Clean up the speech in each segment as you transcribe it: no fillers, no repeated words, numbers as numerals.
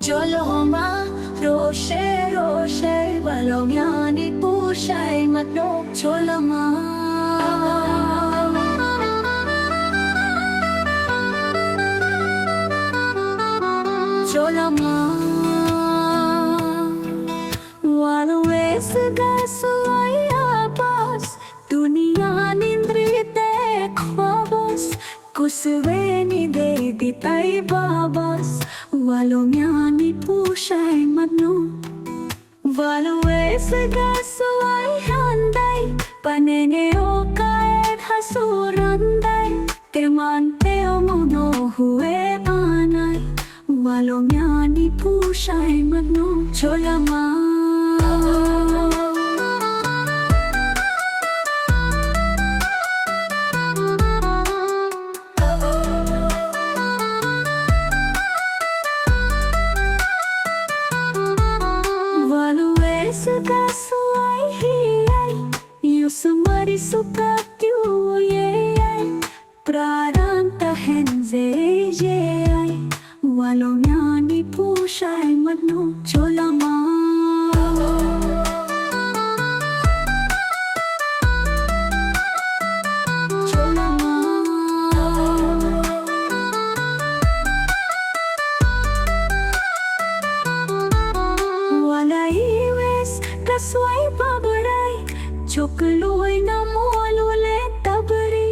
Choloma, Roche, Roche, Balongiani, Pushai, Matno, Choloma. Choloma, Walaway Sugaswaya Bas, Dunia Nindrite Kwabas, Kusveni Devi Tai Babas, Walongiani Pushai Matno. Walaway Sugasway Handai, Paneneo Kaed Hasurandai, Temante Omuno Hue Anai. Walongiani Pushai Matno, Choloma. Walaway Sugasway Hiyay, Yusumari Sukatyuyay, Praranta Henzejay. Walongiani Pushai Matno, Choloma. Choloma. Walaiwes kaswai babarai, Chokluy na molule tabari,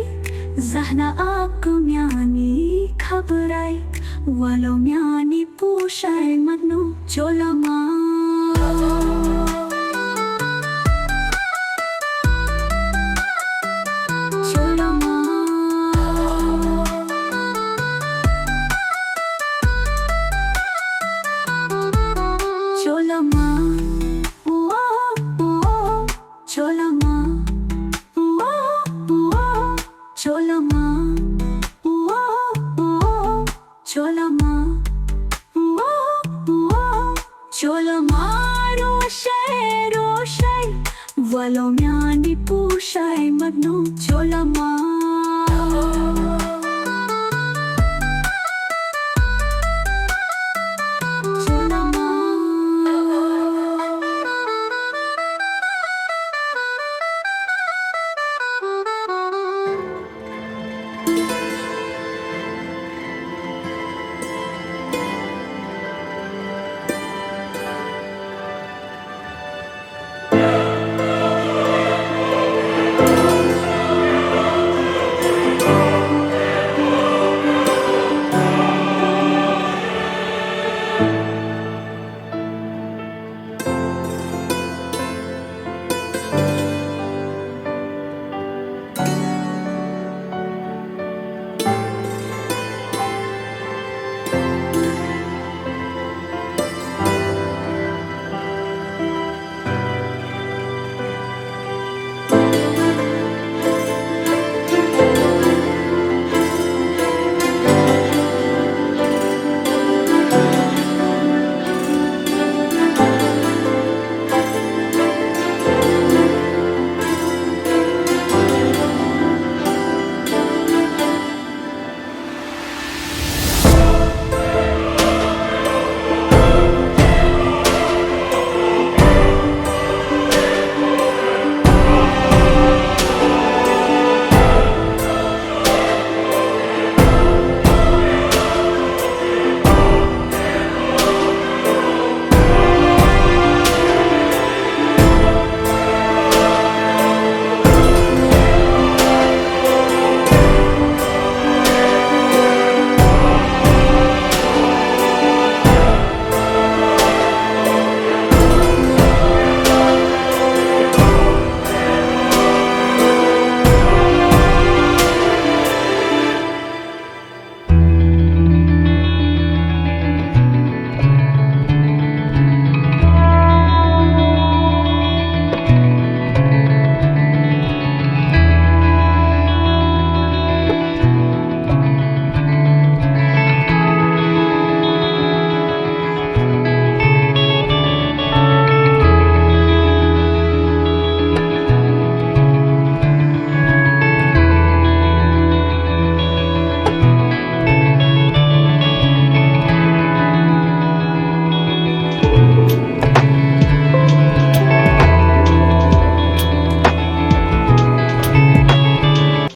Zahna akumyani khabrai. Walongiani Pushai Matno, Choloma. Choloma. Choloma. Oh, oh, Choloma. Oh, oh, Choloma. Choloma, Choloma, Roche, Roche, Walongiani Pushai Matno, Choloma.